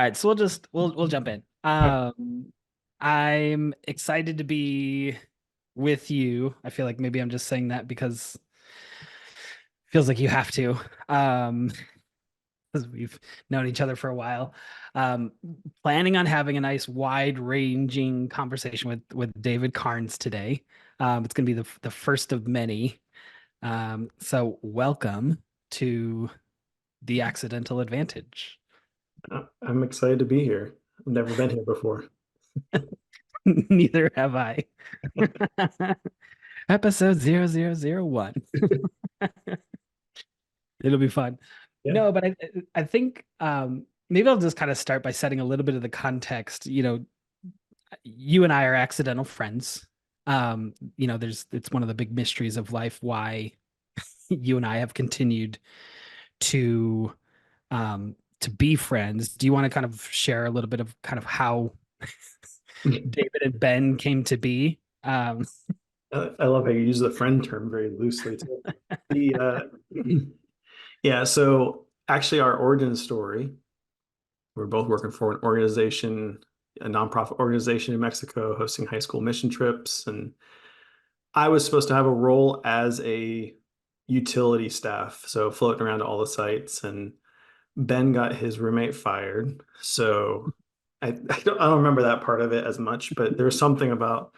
right, so we'll jump in. I'm excited to be with you. I feel like maybe I'm just saying that because it feels like you have to. Um, because we've known each other for a while. Um, Planning on having a nice wide-ranging conversation with David Carnes today. It's going to be the first of many. So welcome to the Accidental Advantage. I'm excited to be here. I've never been here before. Neither have I. Episode 0001. It'll be fun. Yeah. No, but I think maybe I'll just kind of start by setting a little bit of the context. You and I are accidental friends. It's one of the big mysteries of life why you and I have continued to to be friends. Do you want to kind of share a little bit of kind of how David and Ben came to be? I love how you use the friend term very loosely too. The yeah, so actually our origin story, we're both working for an organization, a nonprofit organization in Mexico hosting high school mission trips. And I was supposed to have a role as a utility staff, so floating around to all the sites. And Ben got his roommate fired. So I don't remember that part of it as much, but there was something about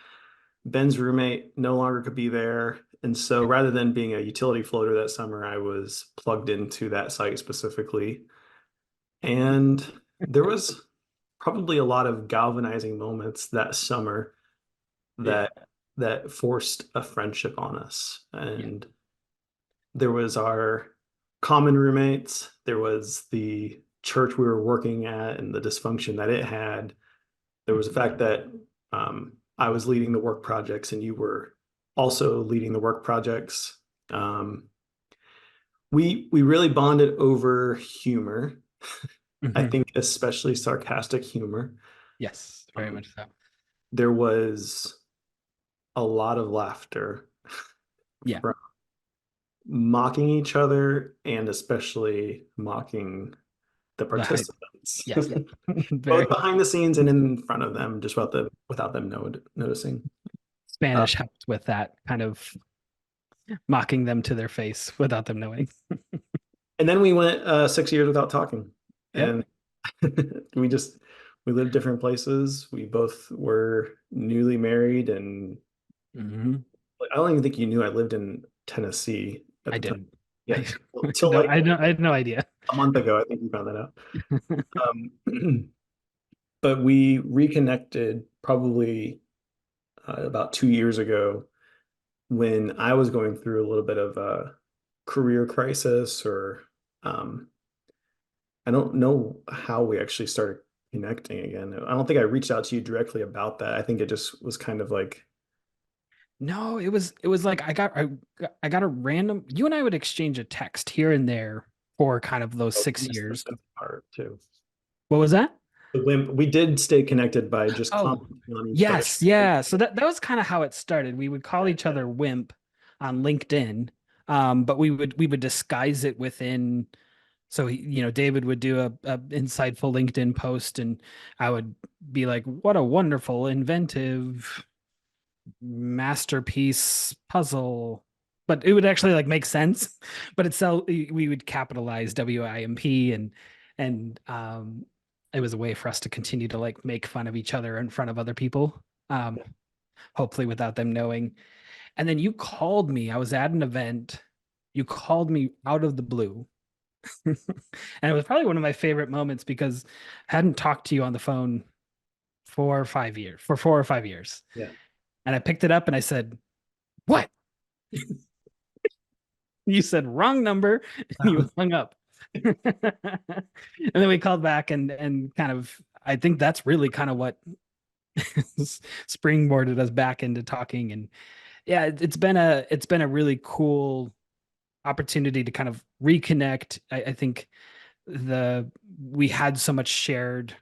Ben's roommate no longer could be there. And so rather than being a utility floater that summer, I was plugged into that site specifically. And there was probably a lot of galvanizing moments that summer Yeah. that forced a friendship on us. Yeah. And there was our common roommates, there was the church we were working at and the dysfunction that it had. There was the fact that I was leading the work projects and you were also leading the work projects. Um, we really bonded over humor. I Mhm. think especially sarcastic humor. Yes, very Um, much so. there was a lot of laughter Yeah. from mocking each other and especially mocking the The hype. participants, Yes. both Very behind the scenes and in front of them, just without them noticing. Uh, Spanish helped with that kind of mocking them to their face without them knowing. and then we went 6 years without talking, Yep. and we just we lived different places. We both were newly married, and Hmm. I don't even think you knew I lived in Tennessee at I the time. didn't. Yeah, I, till no, like I had no idea. a month ago, I think you found that out. But we reconnected probably about 2 years ago when I was going through a little bit of a career crisis, or um, I don't know how we actually started connecting again. I don't think I reached out to you directly about that. I think it just was kind of like No, it was like I got a random you and I would exchange a text here and there for kind of those oh, I six missed the years. wimp part too. What was that? The wimp, we did stay connected by just Oh, commenting on each other. yes, yeah. So that was kind of how it started. We would call each other Wimp on LinkedIn, but we would disguise it within. So David would do a insightful LinkedIn post, and I would be like, "What a wonderful, inventive masterpiece puzzle." But it would actually like make sense. But we would capitalize WIMP and it was a way for us to continue to like make fun of each other in front of other people. Hopefully without them knowing. And then you called me. I was at an event. You called me out of the blue. And it was probably one of my favorite moments because I hadn't talked to you on the phone for 4 or 5 years. Yeah. And I picked it up and I said, "What?" You said wrong number. You hung up. And then we called back and kind of I think that's really kind of what springboarded us back into talking. And yeah, it's been a really cool opportunity to kind of reconnect. I think the we had so much shared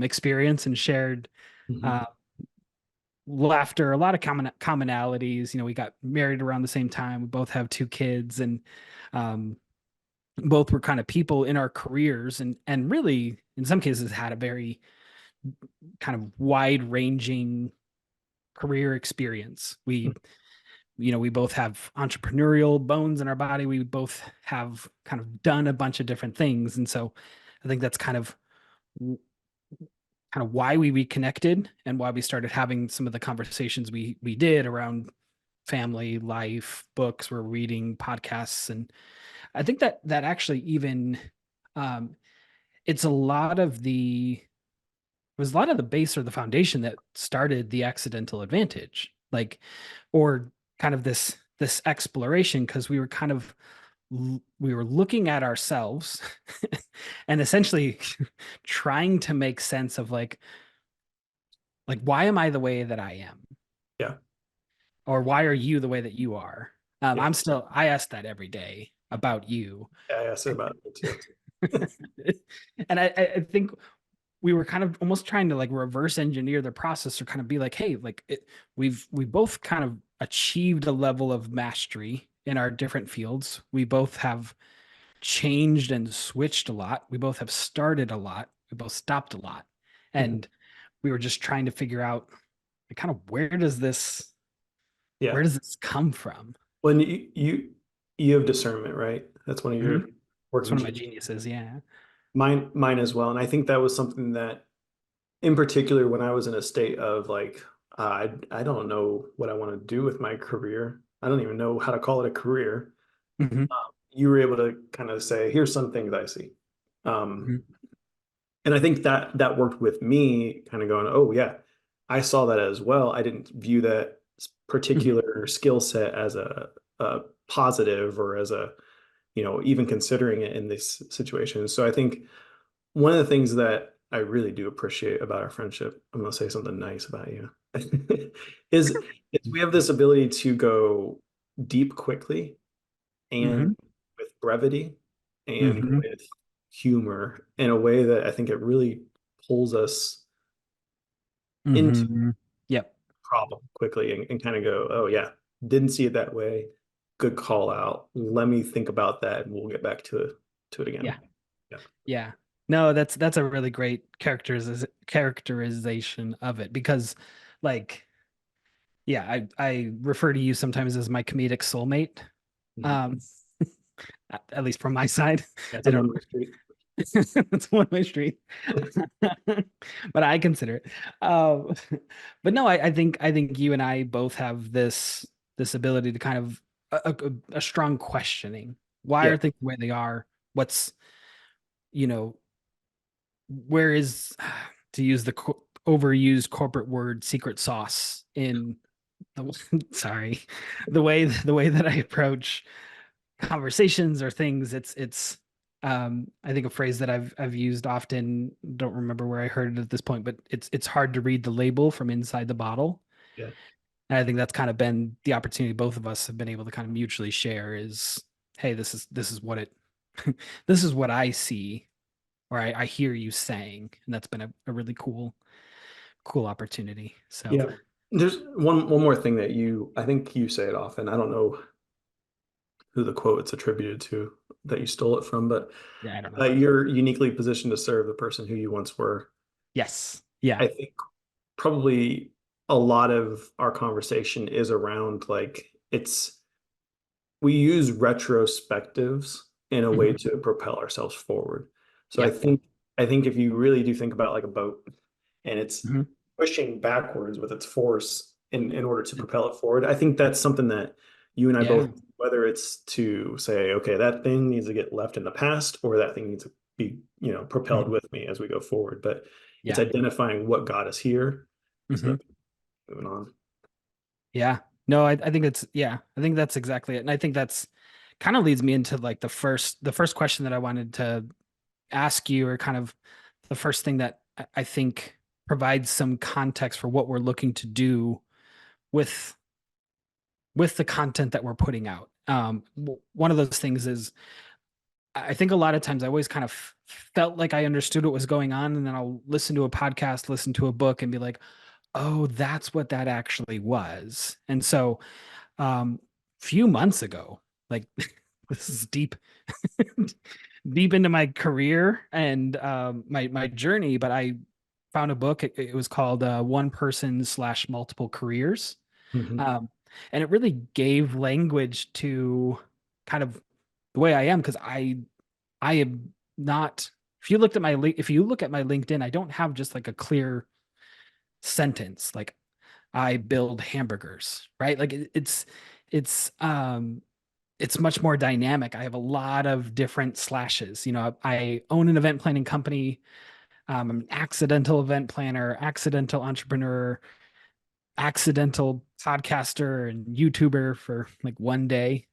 experience and shared Mhm. uh, laughter, a lot of commonalities. We got married around the same time. We both have two kids, and um, both were kind of people in our careers, and really in some cases had a very kind of wide ranging career experience. We both have entrepreneurial bones in our body. We both have kind of done a bunch of different things. And so I think that's kind of why we reconnected and why we started having some of the conversations we did around family, life, books, we're reading, podcasts. And I think that actually even um it's a lot of the it was a lot of the base or the foundation that started the accidental advantage, like, or kind of this exploration, because we were kind of we were looking at ourselves and essentially trying to make sense of like why am I the way that I am, Yeah. or why are you the way that you are. Yeah. I ask that every day about you. Yeah. I asked about it too. And I think we were kind of almost trying to like reverse engineer the process, or kind of be like, hey, we both kind of achieved a level of mastery in our different fields. We both have changed and switched a lot. We both have started a lot. We both stopped a lot. Mhm. And we were just trying to figure out like, kind of Yeah. where does this come from? When you have discernment, right? That's one of Mhm. your It's working one of my genes. geniuses. Yeah. Mine as well. And I think that was something that, in particular, when I was in a state of like, I don't know what I want to do with my career. I don't even know how to call it a career. Hmm. You were able to kind of say, here's some things I see. Um, Hmm. and I think that worked with me, kind of going, oh yeah, I saw that as well. I didn't view that Hmm. particular skill set as a positive, or as a, even considering it in this situation. So I think one of the things that I really do appreciate about our friendship, I'm going to say something nice about you, is we have this ability to go deep quickly, and Hmm. with brevity, and Hmm. with humor, in a way that I think it really pulls us into Hmm. Yep. the problem quickly, and kind of go, oh yeah, didn't see it that way. Good call out. Let me think about that, and we'll get back to it again. Yeah. Yeah. Yeah. No, that's a really great characterization of it, because like, yeah, I refer to you sometimes as my comedic soulmate. Mhm. Um at least from my side. That's I a don't one-way street. it's one way street. But I consider it. Um but no, I think you and I both have this ability to kind of a strong questioning. Why Yeah. are things the way they are? What's, you know, where is, to use the overused corporate word, secret sauce in the sorry, the way that I approach conversations or things. It's I think a phrase that I've used often, don't remember where I heard it at this point, but it's hard to read the label from inside the bottle. Yeah. And I think that's kind of been the opportunity both of us have been able to kind of mutually share is, hey, this is what it this is what I see, or I hear you saying. And that's been a really cool opportunity. So Yeah. There's one more thing that I think you say it often. I don't know who the quote it's attributed to, that you stole it from, but yeah, I don't know. you're uniquely positioned to serve the person who you once were. Yes. Yeah. I think probably a lot of our conversation is around, like, we use retrospectives in a way Hmm. to propel ourselves forward. So I Yeah. think I think if you really do think about like a boat, and it's Hmm. pushing backwards with its force in order to propel it forward, I think that's something that you and I Yeah. both, whether it's to say, okay, that thing needs to get left in the past, or that thing needs to be, propelled Hmm. with me as we go forward. But it's Yeah. identifying what got us here, so Hmm. that we're moving on. Yeah. No, I think it's, yeah, I think that's exactly it. And I think that's kind of leads me into like the first question that I wanted to ask you, or kind of the first thing that I think provides some context for what we're looking to do with with the content that we're putting out. One of those things is, I think a lot of times I always kind of felt like I understood what was going on, and then I'll listen to a podcast, listen to a book, and be like, oh, that's what that actually was. And so few months ago, like this is deep, deep into my career and my journey. But I found a book. It was called One Person slash Multiple Careers, Mhm. um, and it really gave language to kind of the way I am because I am not. If you looked at my if you look at my LinkedIn, I don't have just like a clear sentence like I build hamburgers, right? Like it's much more dynamic. I have a lot of different slashes. You know, I own an event planning company. I'm an accidental event planner, accidental entrepreneur, accidental podcaster, and YouTuber for like one day.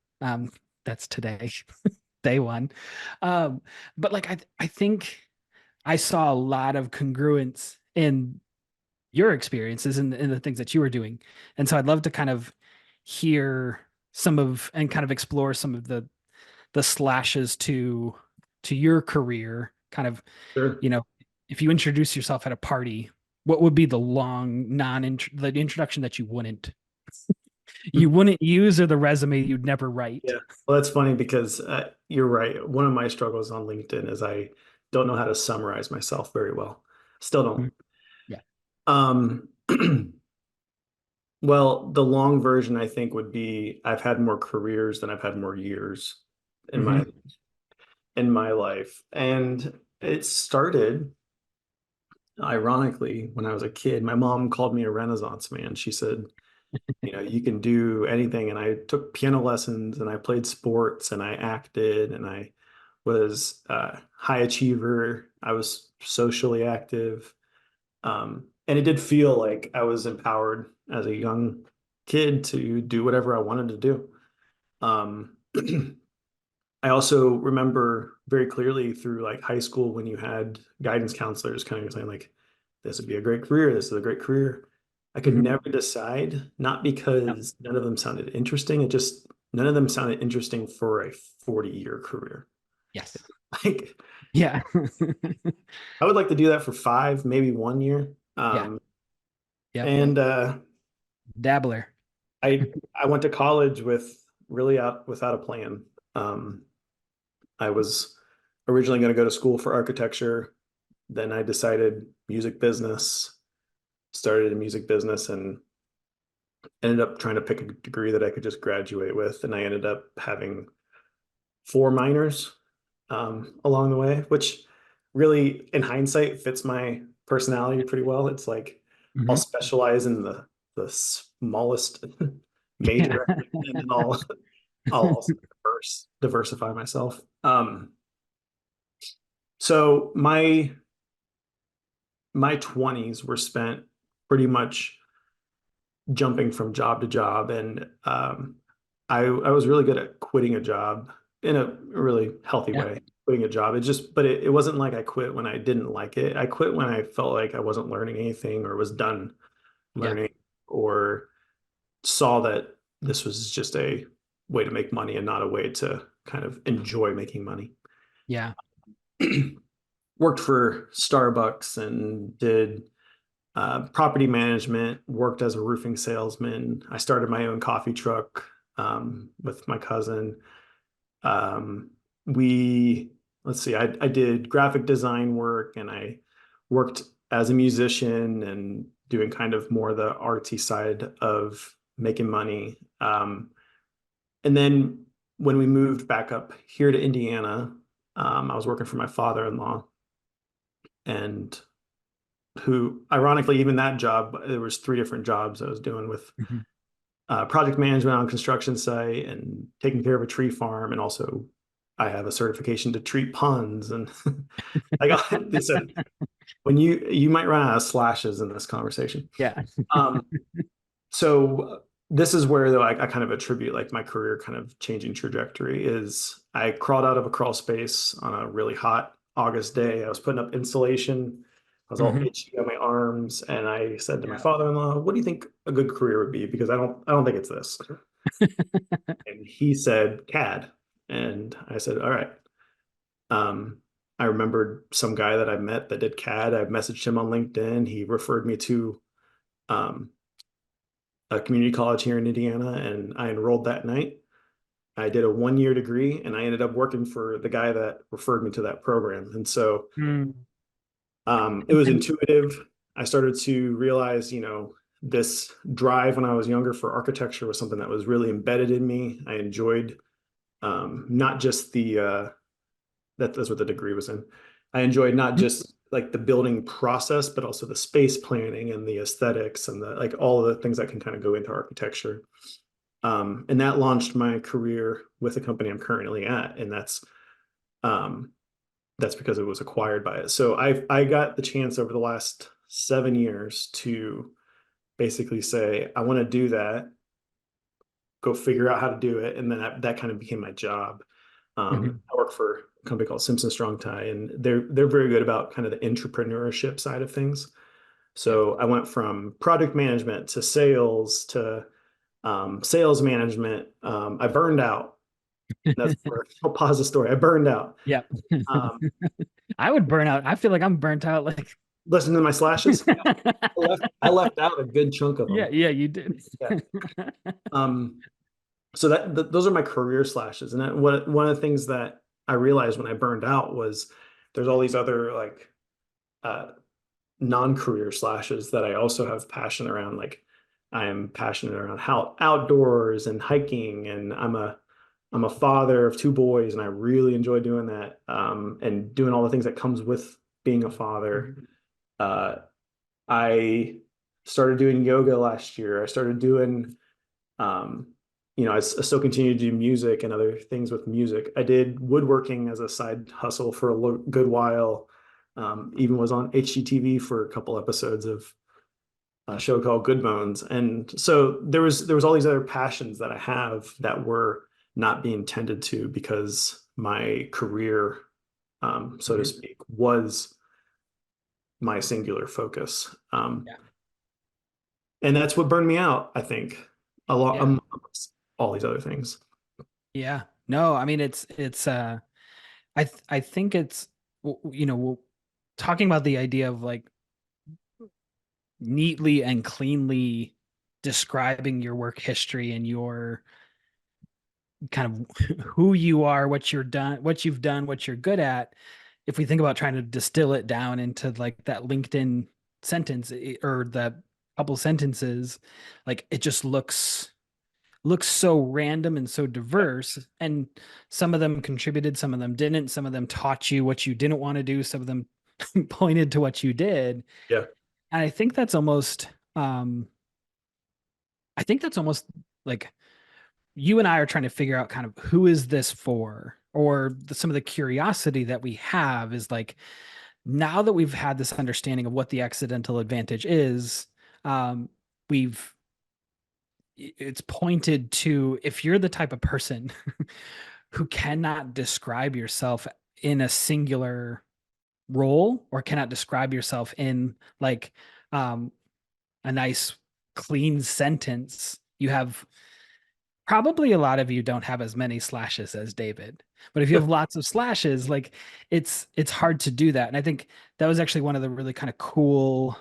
That's today, day one. Um, but like I think I saw a lot of congruence in your experiences and the things that you were doing. And so I'd love to kind of hear some of and kind of explore some of the slashes to your career, kind of, Sure. you know, if you introduce yourself at a party, what would be the long the introduction that you wouldn't use or the resume you'd never write? Yeah. Well, that's funny because you're right. One of my struggles on LinkedIn is I don't know how to summarize myself very well. Still don't. Mhm. Yeah. Um, well, the long version I think would be I've had more careers than I've had more years in my Hmm. life. And it started ironically when I was a kid. My mom called me a Renaissance man. She said, you know, you can do anything. And I took piano lessons and I played sports and I acted and I was a high achiever. I was socially active. And it did feel like I was empowered as a young kid to do whatever I wanted to do. Um, I also remember very clearly through like high school when you had guidance counselors kind of saying like, this would be a great career. This is a great career. I could Hmm. never decide, not No. because none of them sounded interesting. It just, none of them sounded interesting for a 40-year career. Yes. Like, Yeah. I would like to do that for 5, maybe 1 year. Yeah. Yep. And Dabbler. I went to college with really out without a plan. Um, I was originally going to go to school for architecture. Then I decided music business, started a music business, and ended up trying to pick a degree that I could just graduate with. And I ended up having 4 minors along the way, which really, in hindsight, fits my personality pretty well. It's like I'll Hmm. specialize in the smallest Yeah. major, and then I'll also diversify myself. So my 20s were spent pretty much jumping from job to job, and I was really good at quitting a job in a really healthy Yeah. way. Quitting a job, but it wasn't like I quit when I didn't like it. I quit when I felt like I wasn't learning anything or was done Yeah. learning or saw that this was just a way to make money and not a way to kind of enjoy making money. Yeah. Worked for Starbucks and did property management, worked as a roofing salesman. I started my own coffee truck with my cousin. Um, we, let's see, I did graphic design work and I worked as a musician and doing kind of more the artsy side of making money. And then when we moved back up here to Indiana, I was working for my father-in-law, and who ironically even that job there was 3 different jobs I was doing with Hmm. project management on construction site and taking care of a tree farm, and also I have a certification to treat ponds, and I got this when you might run out of slashes in this conversation. Yeah. um so this is where though I kind of attribute like my career kind of changing trajectory is I crawled out of a crawl space on a really hot August day. I was putting up insulation. I was all Hmm. itchy on my arms, and I said to my Yeah. father-in-law, "What do you think a good career would be? Because I don't think it's this." And he said CAD, and I said, "All right." Um, I remembered some guy that I met that did CAD. I messaged him on LinkedIn. He referred me to um, a community college here in Indiana, and I enrolled that night. I did a 1 year degree, and I ended up working for the guy that referred me to that program. And so Mm. it was And intuitive. I started to realize, this drive when I was younger for architecture was something that was really embedded in me. I enjoyed not just that's what the degree was in. I enjoyed not just like the building process, but also the space planning and the aesthetics and the like all the things that can kind of go into architecture. And that launched my career with the company I'm currently at, and um, that's because it was acquired by it. So I got the chance over the last 7 years to basically say I want to do that, go figure out how to do it, and then that kind of became my job. Mhm. I work for a company called Simpson Strong Tie, and they're very good about kind of the entrepreneurship side of things. Yep. So I went from product management to sales to sales management. I burned out. That's where I'll pause the story. I burned out. Yep. Um, I would burn out. I feel like I'm burnt out. Like, Listen to my slashes. I left out a good chunk of yeah, them. yeah, you did. Yeah. Um, so those are my career slashes. And one of the things that I realized when I burned out was there's all these other like uh, non-career slashes that I also have passion around. Like I am passionate around how outdoors and hiking, and I'm a father of two boys, and I really enjoy doing that, and doing all the things that comes with being a father. Mhm. Uh, I started doing yoga last year. I started doing, um, I still continue to do music and other things with music. I did woodworking as a side hustle for a good while. Even was on HGTV for a couple episodes of a show called Good Bones. And so there was all these other passions that I have that were not being tended to because my career, so to Mhm. speak, was my singular focus. Yeah. And that's what burned me out, I think, a lot Yeah. amongst all these other things. Yeah. No, I mean it's I think it's talking about the idea of like neatly and cleanly describing your work history and your kind of who you are, what you've done, what you're good at. If we think about trying to distill it down into like that LinkedIn sentence or that couple sentences, like it just looks so random and so Yeah. diverse. And some of them contributed, some of them didn't, some of them taught you what you didn't want to do, some of them pointed to what you did. Yeah. And um I think that's almost like you and I are trying to figure out kind of who is this for, or some of the curiosity that we have is like now that we've had this understanding of what the accidental advantage is, um, we've it's pointed to if you're the type of person who cannot describe yourself in a singular role or cannot describe yourself in like um, a nice clean sentence, you have probably a lot of you don't have as many slashes as David. But if you have lots of slashes, like it's hard to do that. And I think that was actually one of the really kind of cool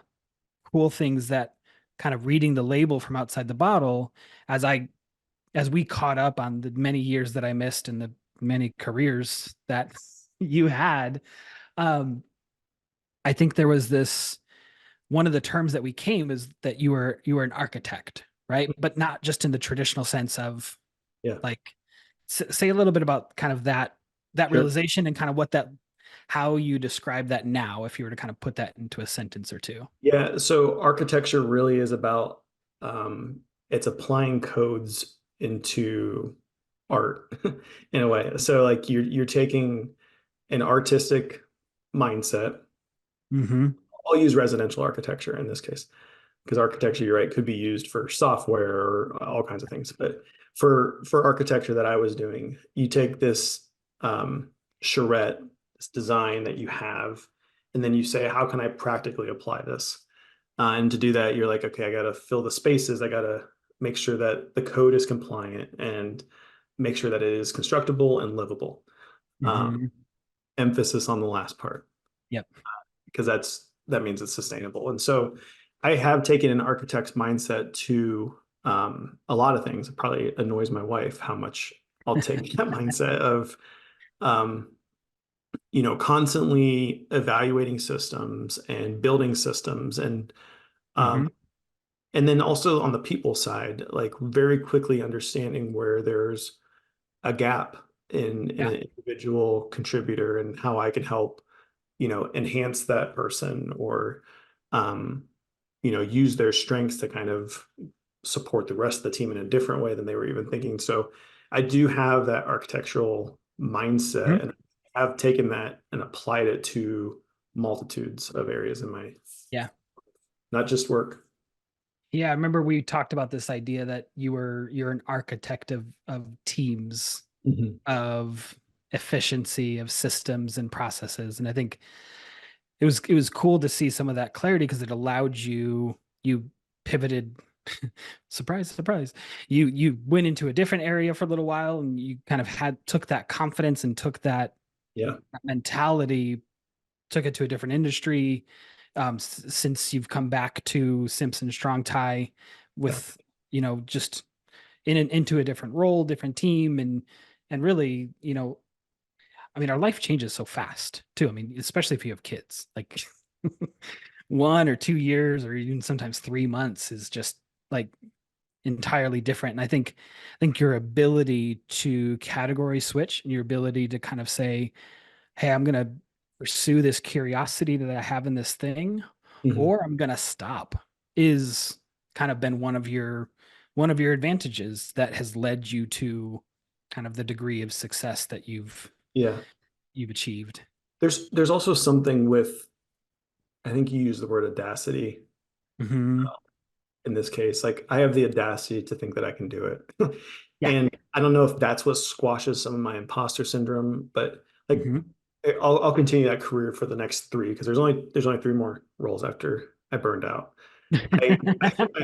things that kind of reading the label from outside the bottle as I as we caught up on the many years that I missed and the many careers that you had. um I think there was this one of the terms that we came is that you were an architect, right? But not just in the traditional sense of Yeah. like say a little bit about kind of that Sure. realization and kind of what that how you describe that now if you were to kind of put that into a sentence or two. Yeah. So architecture really is about um, it's applying codes into art in a way. So like you're taking an artistic mindset. Mm-hmm. I'll use residential architecture in this case because architecture, you're right, could be used for software or all kinds of things. But for architecture that I was doing, you take this um, charrette, this design that you have, and then you say, how can I practically apply this? And to do that, you're like, okay, I got to fill the spaces. I got to make sure that the code is compliant and make sure that it is constructible and livable. Um, Mm-hmm. Emphasis on the last part Yep. because that means it's sustainable. And so I have taken an architect's mindset to a lot of things. It probably annoys my wife how much I'll take that mindset of, um, constantly evaluating systems and building systems um, Hmm. and then also on the people side, like very quickly understanding where there's a gap in Yeah. an individual contributor and how I can help, enhance that person or, um, use their strengths to kind of support the rest of the team in a different way than they were even thinking. So I do have that architectural mindset, Mhm. and I've taken that and applied it to multitudes of areas in my, Yeah. not just work. Yeah, I remember we talked about this idea that you're an architect of teams, Mhm. of efficiency, of systems and processes. And I think it was cool to see some of that clarity because it allowed you pivoted. Surprise, surprise. You went into a different area for a little while and you kind of had took that confidence and took Yeah. that mentality, took it to a different industry. Since you've come back to Simpson Strong Tie Yeah. with, just into a different role, different team, and really, I mean, our life changes so fast too. I mean, especially if you have kids, like 1 or 2 years, or even sometimes 3 months is just like entirely different. And I think your ability to category switch and your ability to kind of say, hey, I'm going to pursue this curiosity that I have in this thing, Mhm. or I'm going to stop, is kind of been one of your advantages that has led you to kind of the degree of success that Yeah. you've achieved. There's also something with, I think you use the word audacity Hmm. in this case. Like I have the audacity to think that I can do it. Yeah. And I don't know if that's what squashes some of my imposter syndrome, but like Hmm. I'll continue that career for the next three because there's only three more roles after I burned out. I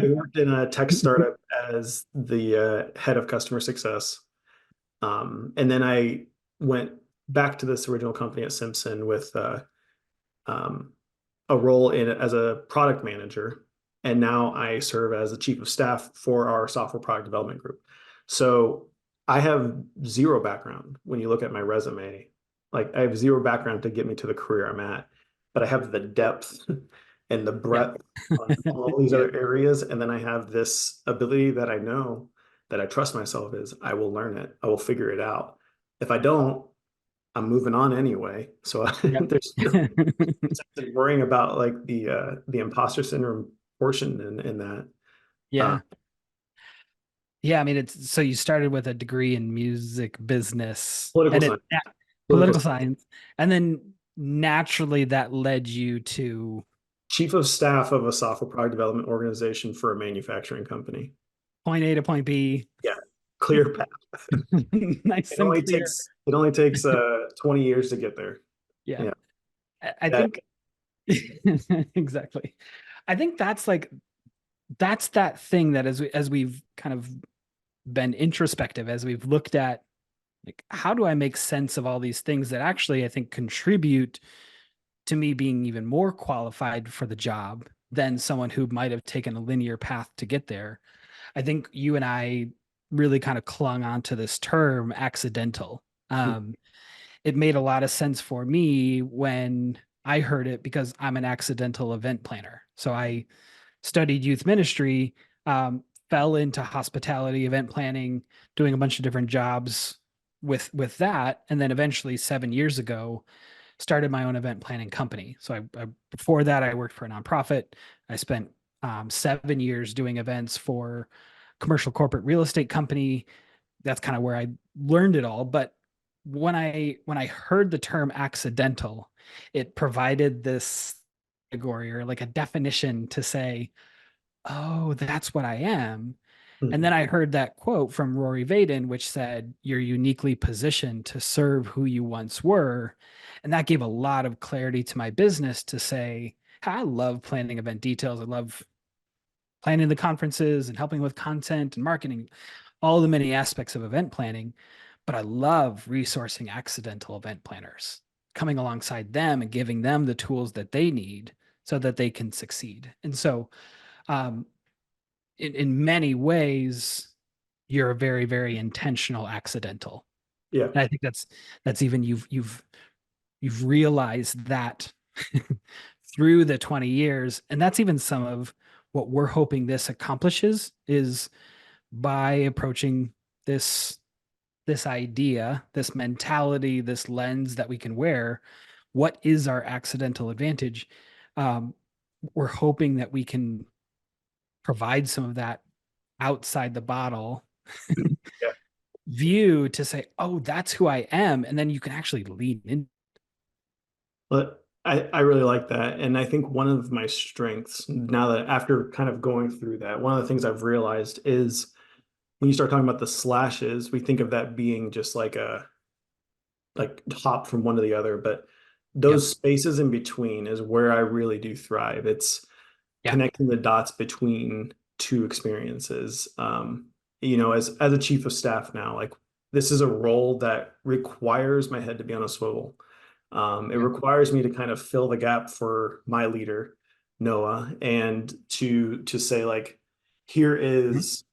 worked in a tech startup as the head of customer success. And then I went back to this original company at Simpson with um, a role in as a product manager, and now I serve as the chief of staff for our software product development group. So I have zero background when you look at my resume. Like I have zero background to get me to the career I'm at, but I have the depth and the Yeah. breadth on all these Yeah. other areas, and then I have this ability that I know that I trust myself is I will learn it. I will figure it out. If I don't, I'm moving on anyway. So Yep. there's worrying about like the imposter syndrome portion in that uh Yeah. Yeah. I mean, it's so you started with a degree in music business political and it science. yeah, Political political science. science. And then naturally that led you to Chief of staff of a software product development organization for a manufacturing company. point A to point B. Yeah, clear path. Nice and clear. It only takes 20 years to get there. Yeah. Yeah. I That think exactly. I think that's that thing that as we've kind of been introspective, as we've looked at like how do I make sense of all these things that actually I think contribute to me being even more qualified for the job than someone who might have taken a linear path to get there. I think you and I really kind of clung onto this term accidental. It made a lot of sense for me when I heard it because I'm an accidental event planner. So I studied youth ministry, fell into hospitality, event planning, doing a bunch of different jobs with that, and then eventually 7 years ago started my own event planning company. So before that I worked for a nonprofit. I spent 7 years doing events for commercial corporate real estate company. That's kind of where I learned it all. But when I heard the term accidental, it provided this category or like a definition to say, oh, that's what I am. And then Mhm. I heard that quote from Rory Vaden, which said, you're uniquely positioned to serve who you once were. And that gave a lot of clarity to my business to say, I love planning event details. I love planning the conferences and helping with content and marketing, all the many aspects of event planning. But I love resourcing accidental event planners, coming alongside them and giving them the tools that they need so that they can succeed. And so, um, in many ways, you're a very, very intentional accidental. Yeah. And I think that's even you've realized that through the 20 years. And that's even some of what we're hoping this accomplishes is by approaching this this idea, this mentality, this lens that we can wear, what is our accidental advantage? Um, we're hoping that we can provide some of that outside the bottle Yeah. view to say, oh, that's who I am. And then you can actually lean in. But I really like that. And I think one of my strengths now that after kind of going through that, one of the things I've realized is when you start talking about the slashes, we think of that being just like a like hop from one to the other, but Yep. those spaces in between is where I really do thrive. It's Yeah. connecting the dots between two experiences. You know, as a chief of staff now, like this is a role that requires my head to be on a swivel. It Yep. requires me to kind of fill the gap for my leader, Noah, and to say like, here Mhm. is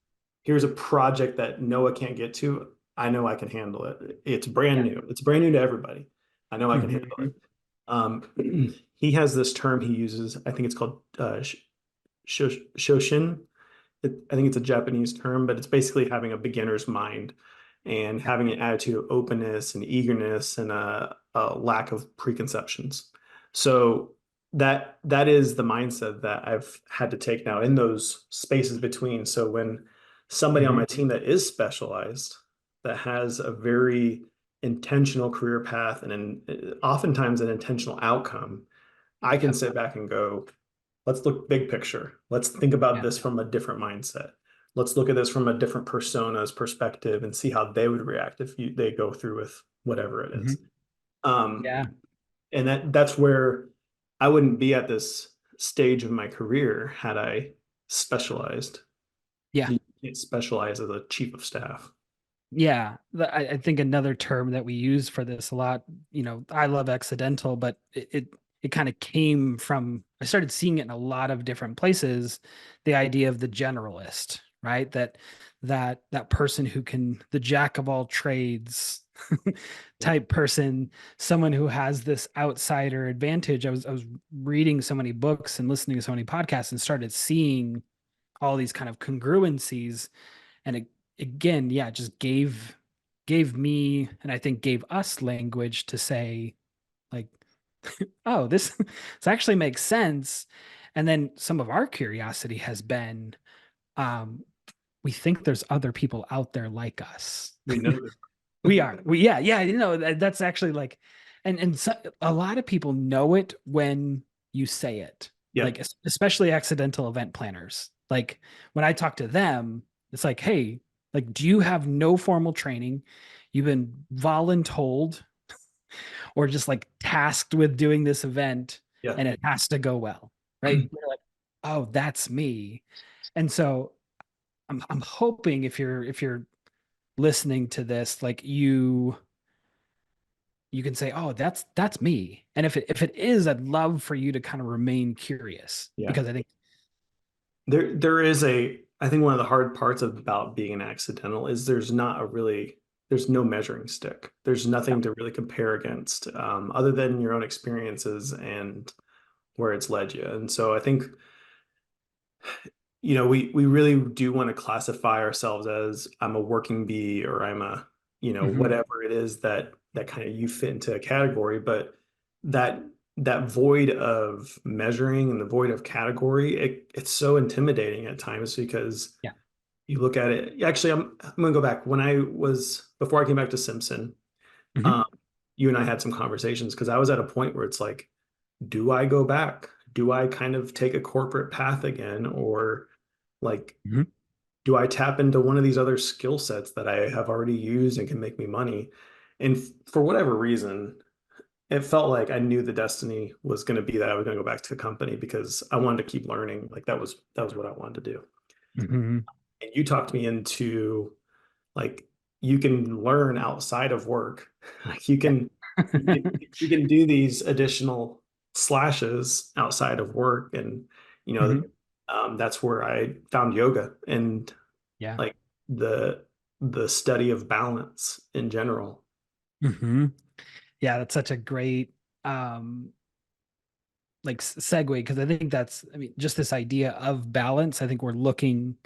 here's a project that Noah can't get to. I know I can handle it. It's brand Yeah. new. It's brand new to everybody. I know I can handle it. Mhm. He has this term he uses. I think it's called shoshin. I think it's a Japanese term, but it's basically having a beginner's mind and Yep. having an attitude of openness and eagerness and a lack of preconceptions. So that is the mindset that I've had to take now in those spaces between. So when somebody on Mhm. my team that is specialized, that has a very intentional career path and oftentimes an intentional outcome, I can Yep. sit back and go, let's look big picture. Let's think about Yeah. this from a different mindset. Let's look at this from a different persona's perspective and see how they would react if they go through with whatever it is. Mhm. Um, Yeah. and that's where I wouldn't be at this stage of my career had I specialized. Yeah. You can't specialize as a chief of staff. Yeah, I think another term that we use for this a lot, I love accidental, but it kind of came from, I started seeing it in a lot of different places, the idea of the generalist, right? That person who can, the jack of all trades Yeah. type person, someone who has this outsider advantage. I was reading so many books and listening to so many podcasts and started seeing all these kind of congruencies, and it again, yeah, just gave me, and I think gave us language to say like, oh, this actually makes sense. And then some of our curiosity has been, um we think there's other people out there like us. We know that. We are we yeah yeah that's actually like, and so, a lot of people know it when you say it, like Yep. especially accidental event planners. Like when I talk to them, it's like, hey, like, do you have no formal training? You've been voluntold or just like tasked with doing this event, Yeah. and it has to go well, right? They're like, oh, that's me. And so I'm hoping if you're listening to this, like you can say, oh, that's me. And if it is, I'd love for you to kind of remain curious, Yeah. because I think, There is I think one of the hard parts about being an accidental is there's no measuring stick. There's yeah. nothing to really compare against, other than your own experiences and where it's led you. And so I think, you know, we really do want to classify ourselves as I'm a working bee or I'm a, you know, Mhm. whatever it is that kind of you fit into a category, but that that void of measuring and the void of category, it's so intimidating at times because Yeah. you look at it. Actually, I'm gonna go back when I was before I came back to Simpson. Mhm. Um, you and I had some conversations because I was at a point where it's like, do I go back? Do I kind of take a corporate path again, or like Mhm. do I tap into one of these other skill sets that I have already used and can make me money? And for whatever reason, it felt like I knew the destiny was going to be that I was going to go back to the company because I wanted to keep learning. Like that was what I wanted to do. Mhm. And you talked me into like you can learn outside of work. Like Yeah. you can do these additional slashes outside of work, and you know Mhm. that's where I found yoga and Yeah. like the the study of balance in general. Hmm. Yeah, that's such a great um like segue, because I think that's, I mean, just this idea of balance. I think we're looking,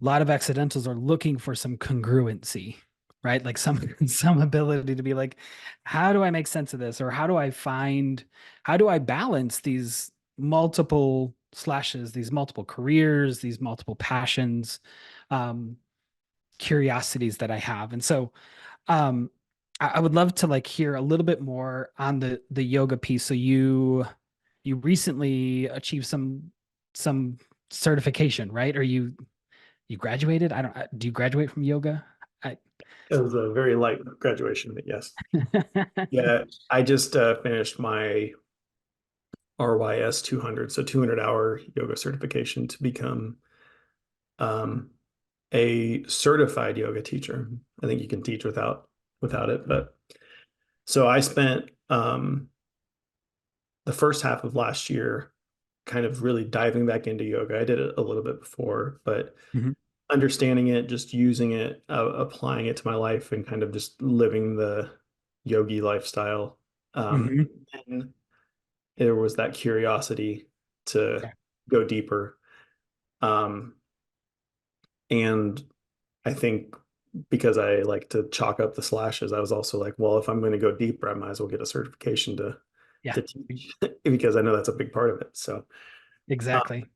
a lot of accidentals are looking for some congruency, right? Like some some ability to be like, how do I make sense of this? Or how do I balance these multiple slashes, these multiple careers, these multiple passions, um, curiosities that I have? And so um I would love to like hear a little bit more on the yoga piece. So you recently achieved some certification, right? Or you graduated? I don't, do you graduate from yoga? I It was a very light graduation, but yes. Yeah, I just finished my RYS 200, so 200-hour yoga certification to become um, a certified yoga teacher. I think you can teach without it, but so I spent the first half of last year kind of really diving back into yoga. I did it a little bit before, but Mhm, understanding it, just using it, applying it to my life, and kind of just living the yogi lifestyle. mhm. And there was that curiosity to Yeah. go deeper. Um, and I think because I like to chalk up the slashes, I was also like, well, if I'm going to go deeper, I might as well get a certification Yeah. to teach because I know that's a big part of it. So, um, Exactly.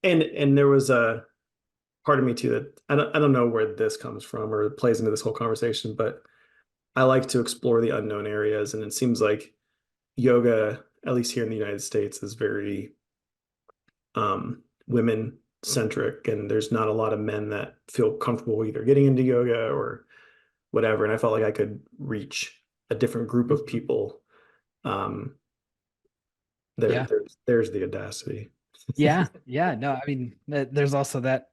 and there was a part of me too that I don't know where this comes from or plays into this whole conversation, but I like to explore the unknown areas, and it seems like yoga, at least here in the United States, is very women centric, and there's not a lot of men that feel comfortable either getting into yoga or whatever. And I felt like I could reach a different group Mhm. of people. Um, Yeah. there's the audacity. Yeah. Yeah. No, I mean, there's also that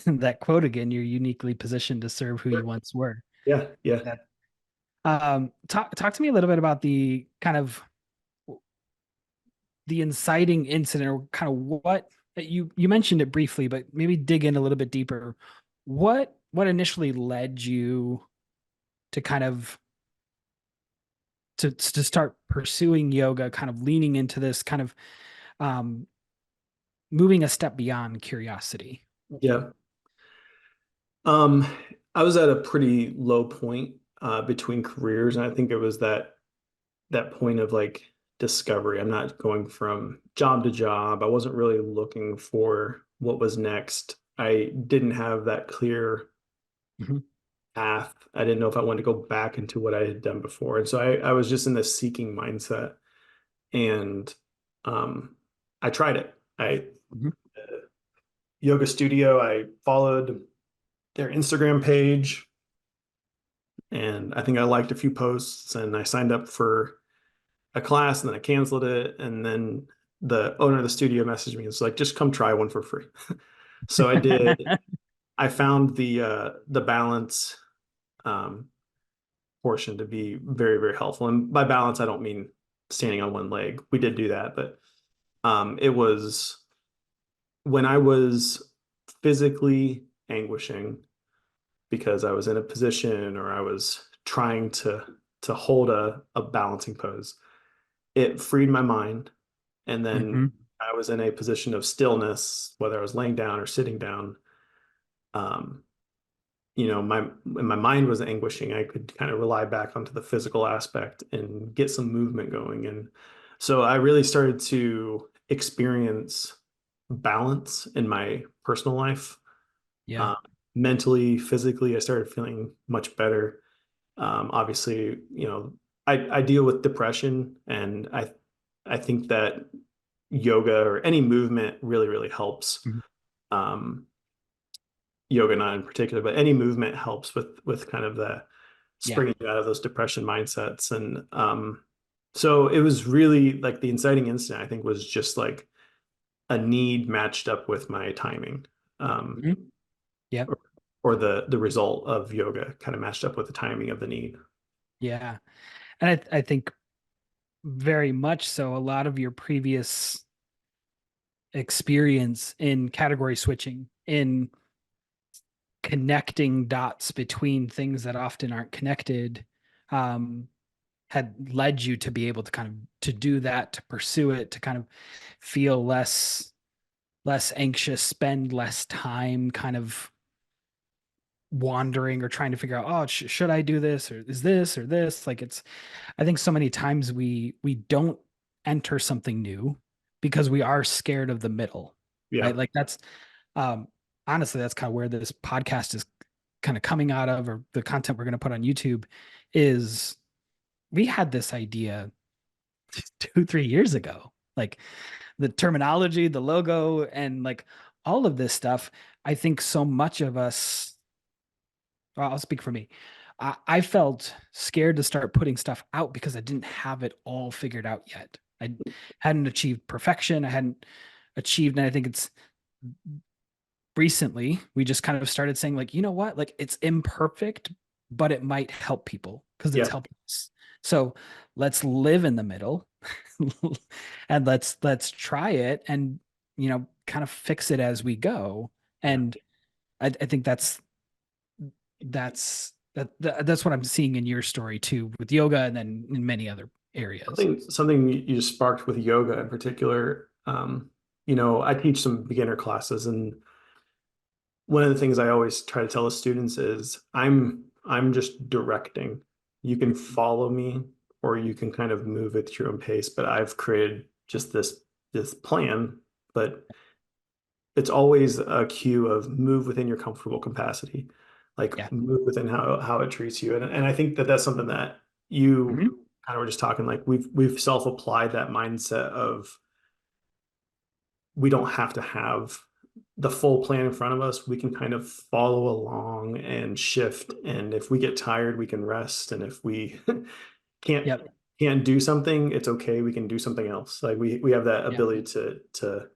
that quote again, you're uniquely positioned to serve who you once were. Yeah, yeah, That talk to me a little bit about the kind of the inciting incident, or kind of what you mentioned it briefly, but maybe dig in a little bit deeper. What initially led you to kind of to start pursuing yoga, kind of leaning into this, kind of um moving a step beyond curiosity? yeah. Um, I was at a pretty low point between careers, and I think it was that point of like discovery. I'm not going from job to job. I wasn't really looking for what was next. I didn't have that clear Mhm. path. I didn't know if I wanted to go back into what I had done before. And so I was just in this seeking mindset. And um, I tried it. I Mhm. yoga studio, I followed their Instagram page, and I think I liked a few posts, and I signed up for a class, and then I canceled it. And then the owner of the studio messaged me and was like, just come try one for free. So I did. I found the balance um, portion to be very, very helpful. And by balance, I don't mean standing on one leg. We did do that, but it was when I was physically anguishing because I was in a position or I was trying to hold a balancing pose. It freed my mind, and then Mhm. I was in a position of stillness, whether I was laying down or sitting down. Um, my when my mind was anguishing, I could kind of rely back onto the physical aspect and get some movement going. And so I really started to experience balance in my personal life. Yeah. Um, Mentally, physically, I started feeling much better. Obviously, I deal with depression, and I think that yoga or any movement really, really helps. Mhm. Um, Yoga not in particular, but any movement helps with kind of the Yeah. springing out of those depression mindsets. And so it was really like the inciting incident, I think, was just like a need matched up with my timing. Um, Mhm. Yep. or, or the result of yoga kind of matched up with the timing of the need. Yeah. And I think very much so, a lot of your previous experience in category switching, in connecting dots between things that often aren't connected, um, had led you to be able to kind of to do that, to pursue it, to kind of feel less anxious, spend less time kind of wandering or trying to figure out, oh, should I do this or is this or this? Like it's, I think so many times we don't enter something new because we are scared of the middle, Yeah. right? Like that's um honestly that's kind of where this podcast is kind of coming out of, or the content we're going to put on YouTube is we had this idea 2 3 years ago, like the terminology, the logo, and like all of this stuff. I think so much of us, well, I'll speak for me. I felt scared to start putting stuff out because I didn't have it all figured out yet. I hadn't achieved perfection. I hadn't achieved, and I think it's recently we just kind of started saying, like, you know what? Like it's imperfect, but it might help people because it's Yeah. helping us. So let's live in the middle and let's try it and kind of fix it as we go. Yeah. And I think that's what I'm seeing in your story too, with yoga and then in many other areas. Something you sparked with yoga in particular. I teach some beginner classes, and one of the things I always try to tell the students is I'm just directing. You can follow me or you can kind of move at your own pace, but I've created just this plan, but it's always a cue of move within your comfortable capacity, like Yeah. move within how it treats you. And I think that that's something that you Mhm. kind of were just talking, like we've self-applied that mindset of we don't have to have the full plan in front of us. We can kind of follow along and shift. And if we get tired, we can rest. And if we can't Yep. can't do something, it's okay. We can do something else. Like we have that Yeah. ability to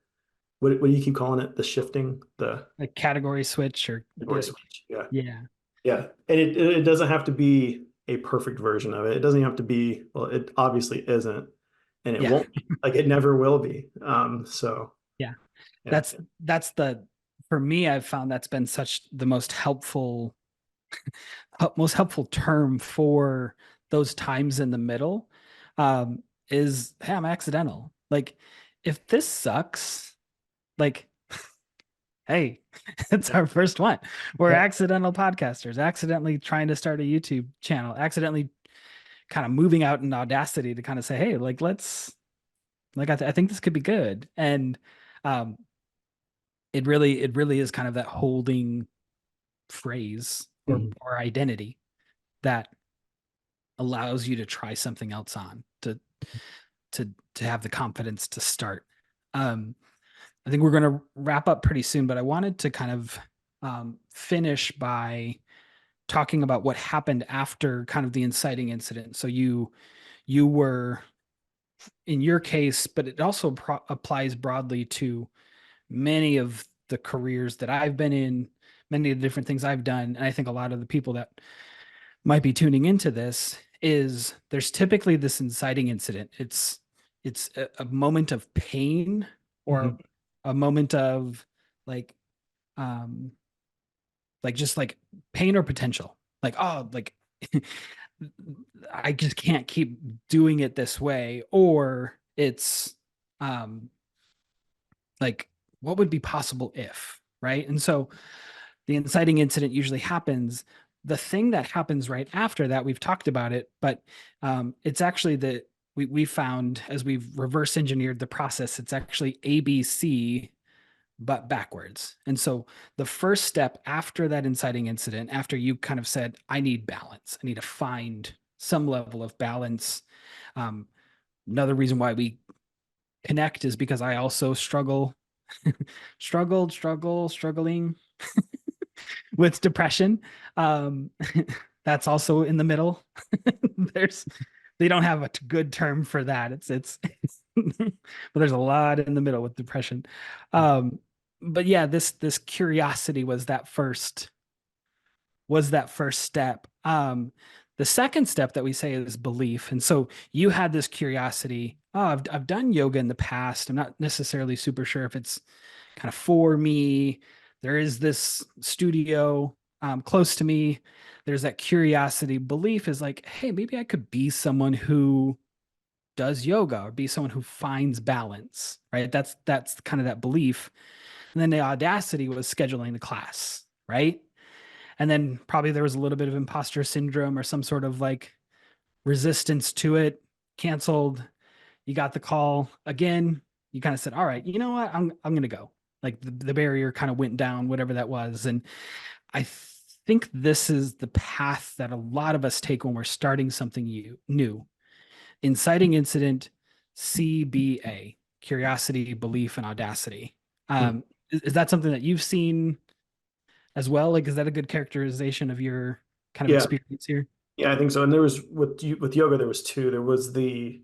what do you keep calling it? The shifting, the Like category switch or voice switch. Yeah. yeah. Yeah. And it doesn't have to be a perfect version of it. It doesn't have to be, well, it obviously isn't. And it Yeah. won't, like it never will be. So Yeah. yeah. That's the for me, I've found that's been such the most helpful term for those times in the middle, is, hey, I'm accidental. Like if this sucks, like, hey, it's our first one. We're Yeah. accidental podcasters, accidentally trying to start a YouTube channel, accidentally kind of moving out in audacity to kind of say, hey, like let's like I think this could be good. And um it really is kind of that holding phrase Mhm. or identity that allows you to try something else on, to have the confidence to start. I think we're going to wrap up pretty soon, but I wanted to kind of finish by talking about what happened after kind of the inciting incident. So you were in your case, but it also applies broadly to many of the careers that I've been in, many of the different things I've done. And I think a lot of the people that might be tuning into this is there's typically this inciting incident. It's a moment of pain or Mhm. a moment of like um just like pain or potential. Like, oh, like I just can't keep doing it this way. Or it's um like what would be possible if, right? And so the inciting incident usually happens. The thing that happens right after that, we've talked about it, but it's actually that we found as we've reverse engineered the process, it's actually ABC, but backwards. And so the first step after that inciting incident, after you kind of said, I need balance, I need to find some level of balance. Um, Another reason why we connect is because I also struggling with depression. Um, that's also in the middle. there's they don't have a good term for that. It's but there's a lot in the middle with depression. Um, but yeah, this curiosity was that first step. The second step that we say is belief. And so you had this curiosity. Oh, I've done yoga in the past. I'm not necessarily super sure if it's kind of for me. There is this studio close to me, there's that curiosity belief is like, hey, maybe I could be someone who does yoga or be someone who finds balance, right? That's kind of that belief. And then the audacity was scheduling the class, right? And then probably there was a little bit of imposter syndrome or some sort of like resistance to it, canceled. You got the call again. You kind of said, all right, you know what? I'm gonna go. Like the barrier kind of went down, whatever that was. And I think this is the path that a lot of us take when we're starting something new. Inciting incident, CBA, curiosity, belief, and audacity. Is that something that you've seen as well? Like, is that a good characterization of your kind of Yeah, experience here? yeah, I think so. And there was with yoga, there was two. There was the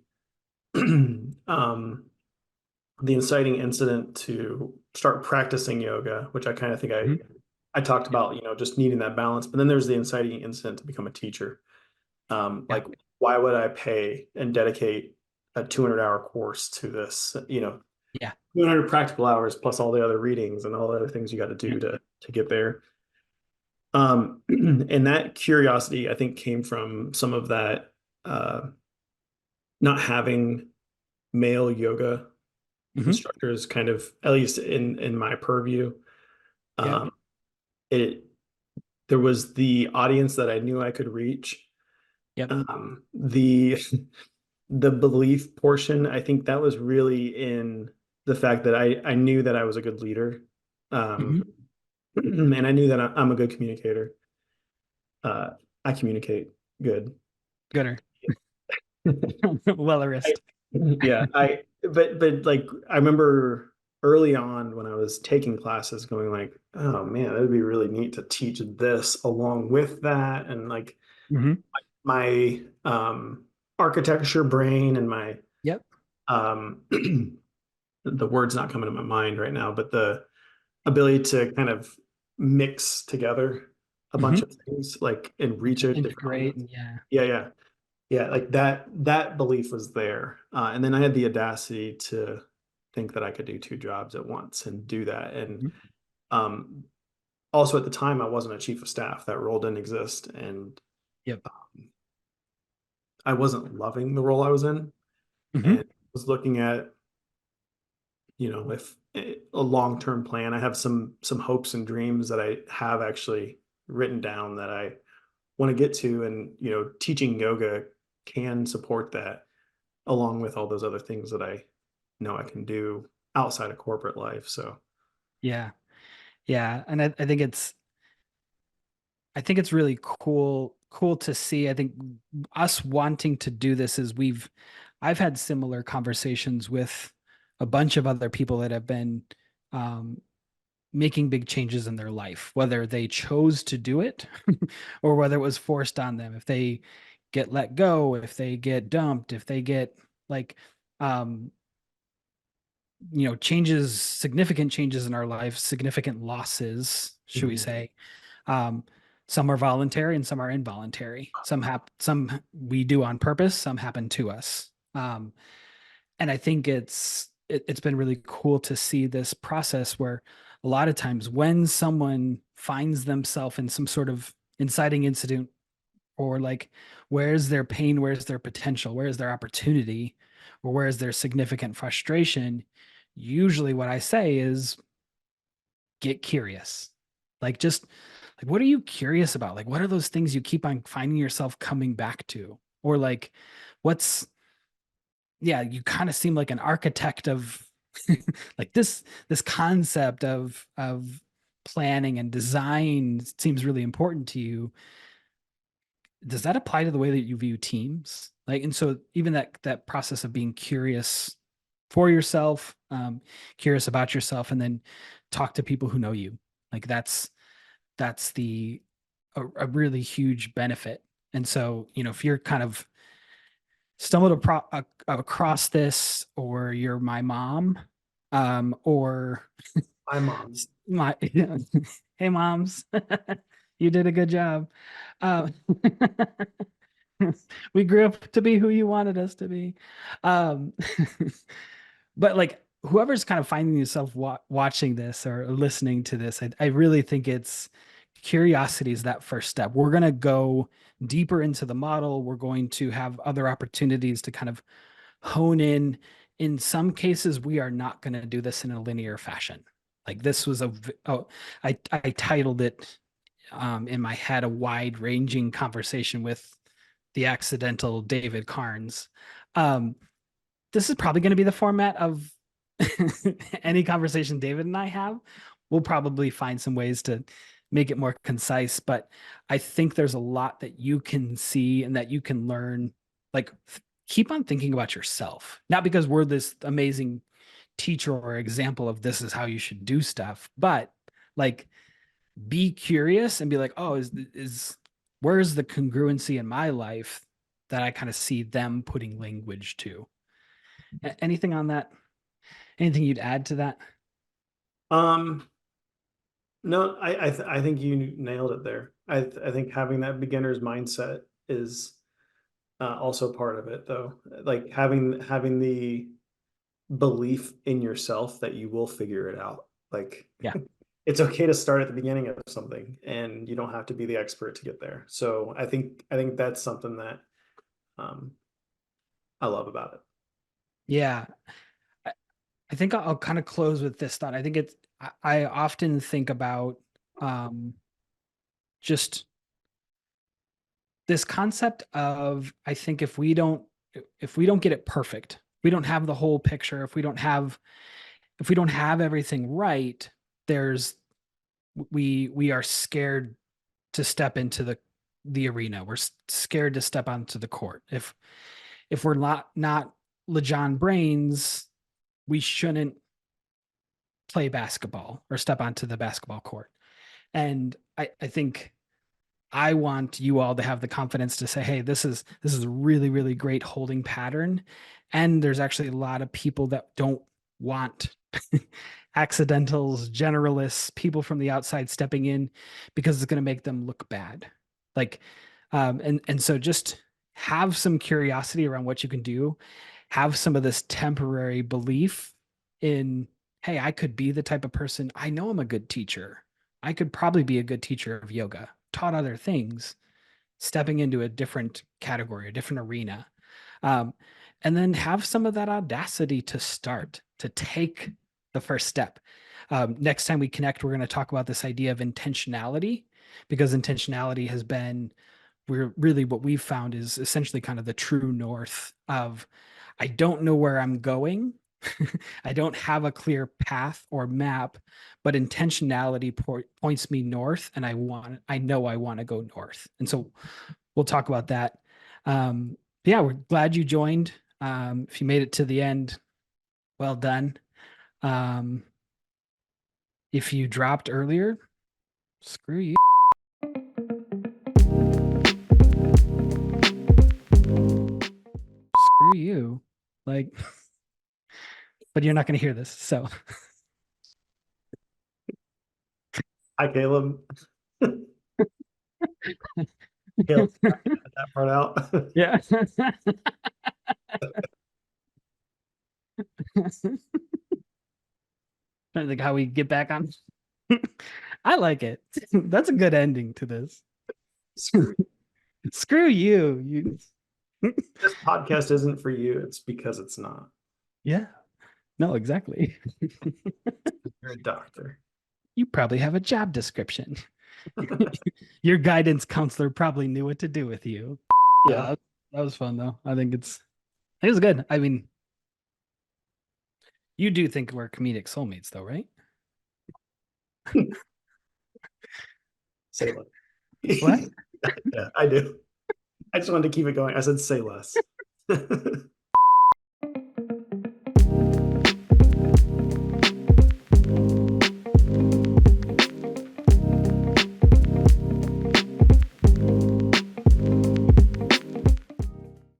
inciting incident to start practicing yoga, which I kind of think Mhm. I talked Yep. about, just needing that balance. But then there's the inciting incident to become a teacher. Yeah. Like, why would I pay and dedicate a 200-hour course to this? 200 practical hours plus all the other readings and all the other things you got to Yeah. do to get there. And that curiosity, I think, came from some of that not having male yoga Hmm. instructors, kind of, at least in my purview. Yep. Um, it There was the audience that I knew I could reach. Yep. The the belief portion, I think that was really in the fact that I knew that I was a good leader. Hmm. And I knew that I'm a good communicator. Uh, I communicate good. Gooder. Well, a I, wrist. yeah, but like I remember early on when I was taking classes going like, oh man, it would be really neat to teach this along with that. And like Hmm. my architecture brain and my Yep. um the word's not coming to my mind right now, but the ability to kind of mix together a bunch Hmm. of things like and reach a different Integrate. audience. And yeah. Yeah, yeah. Yeah, like that belief was there. And then I had the audacity to think that I could do two jobs at once and do that. And Mhm. um, also at the time, I wasn't a chief of staff. That role didn't exist, and Yep. I wasn't loving the role I was in, Hmm. and was looking at, if a long-term plan. I have some hopes and dreams that I have actually written down that I want to get to, and teaching yoga can support that along with all those other things that I know I can do outside of corporate life. So Yeah. Yeah. And I think it's really cool to see. I think us wanting to do this is I've had similar conversations with a bunch of other people that have been um, making big changes in their life, whether they chose to do it or whether it was forced on them. If they get let go, if they get dumped, if they get like, um, significant changes in our life, significant losses, should we mhm. say? Um, some are voluntary and some are involuntary. Some we do on purpose, some happen to us. And I think it's been really cool to see this process where a lot of times when someone finds themselves in some sort of inciting incident or like where's their pain, where's their potential, where's their opportunity, or where's their significant frustration, usually what I say is get curious. Like just like what are you curious about? Like what are those things you keep on finding yourself coming back to? Or like what's yeah, you kind of seem like an architect of like this concept of planning and design seems really important to you. Does that apply to the way that you view teams? Like, and so even that process of being curious for yourself, curious about yourself, and then talk to people who know you. Like that's a really huge benefit. And so, if you're kind of across this, or you're my mom, or My mom. my hey moms, you did a good job. Uh, we grew up to be who you wanted us to be. Um, but like whoever's kind of finding yourself watching this or listening to this, I really think it's curiosity is that first step. We're going to go deeper into the model. We're going to have other opportunities to kind of hone in. In some cases, we are not going to do this in a linear fashion. Like this was I titled it in my head a wide ranging conversation with the accidental David Carnes. Um, this is probably going to be the format of any conversation David and I have. We'll probably find some ways to make it more concise, but I think there's a lot that you can see and that you can learn. Like, keep on thinking about yourself, not because we're this amazing teacher or example of this is how you should do stuff, but like, be curious and be like, oh, is where's the congruency in my life that I kind of see them putting language to? Anything on that? Anything you'd add to that? Um, no, I think you nailed it there. I think having that beginner's mindset is also part of it, though. Like having the belief in yourself that you will figure it out. Like Yeah. it's okay to start at the beginning of something, and you don't have to be the expert to get there. So I think that's something that um, I love about it. Yeah. I, I think I'll kind of close with this thought. I think I often think about um, just this concept of, I think if we don't get it perfect, we don't have the whole picture, if we don't have everything right, there's we are scared to step into the arena. We're scared to step onto the court. If we're not LeJohn Brains, we shouldn't play basketball or step onto the basketball court. And I think I want you all to have the confidence to say, hey, this is a really, really great holding pattern. And there's actually a lot of people that don't want accidentals, generalists, people from the outside stepping in because it's going to make them look bad. Like, and so just have some curiosity around what you can do. Have some of this temporary belief in, hey, I could be the type of person. I know I'm a good teacher. I could probably be a good teacher of yoga, taught other things, stepping into a different category, a different arena. Um, and then have some of that audacity to start, to take the first step. Next time we connect, we're going to talk about this idea of intentionality, because intentionality has been, we're really, what we've found is essentially kind of the true north of, I don't know where I'm going. I don't have a clear path or map, but intentionality points me north, and I know I want to go north. And so we'll talk about that. Yeah, we're glad you joined. If you made it to the end, well done. Um, if you dropped earlier, screw you. Screw you. Like, but you're not going to hear this. So, Hi, Caleb. Caleb, cut that part out. yeah. Trying to think how we get back on. I like it. That's a good ending to this. Screw you. Screw you. You. This podcast isn't for you. It's because it's not. Yeah. No, exactly. You're a doctor. You probably have a job description. Your guidance counselor probably knew what to do with you. Yeah. That was fun though. I think it was good. I mean, you do think we're comedic soulmates though, right? Say less. What? Yeah, I do. I just wanted to keep it going. I said say less.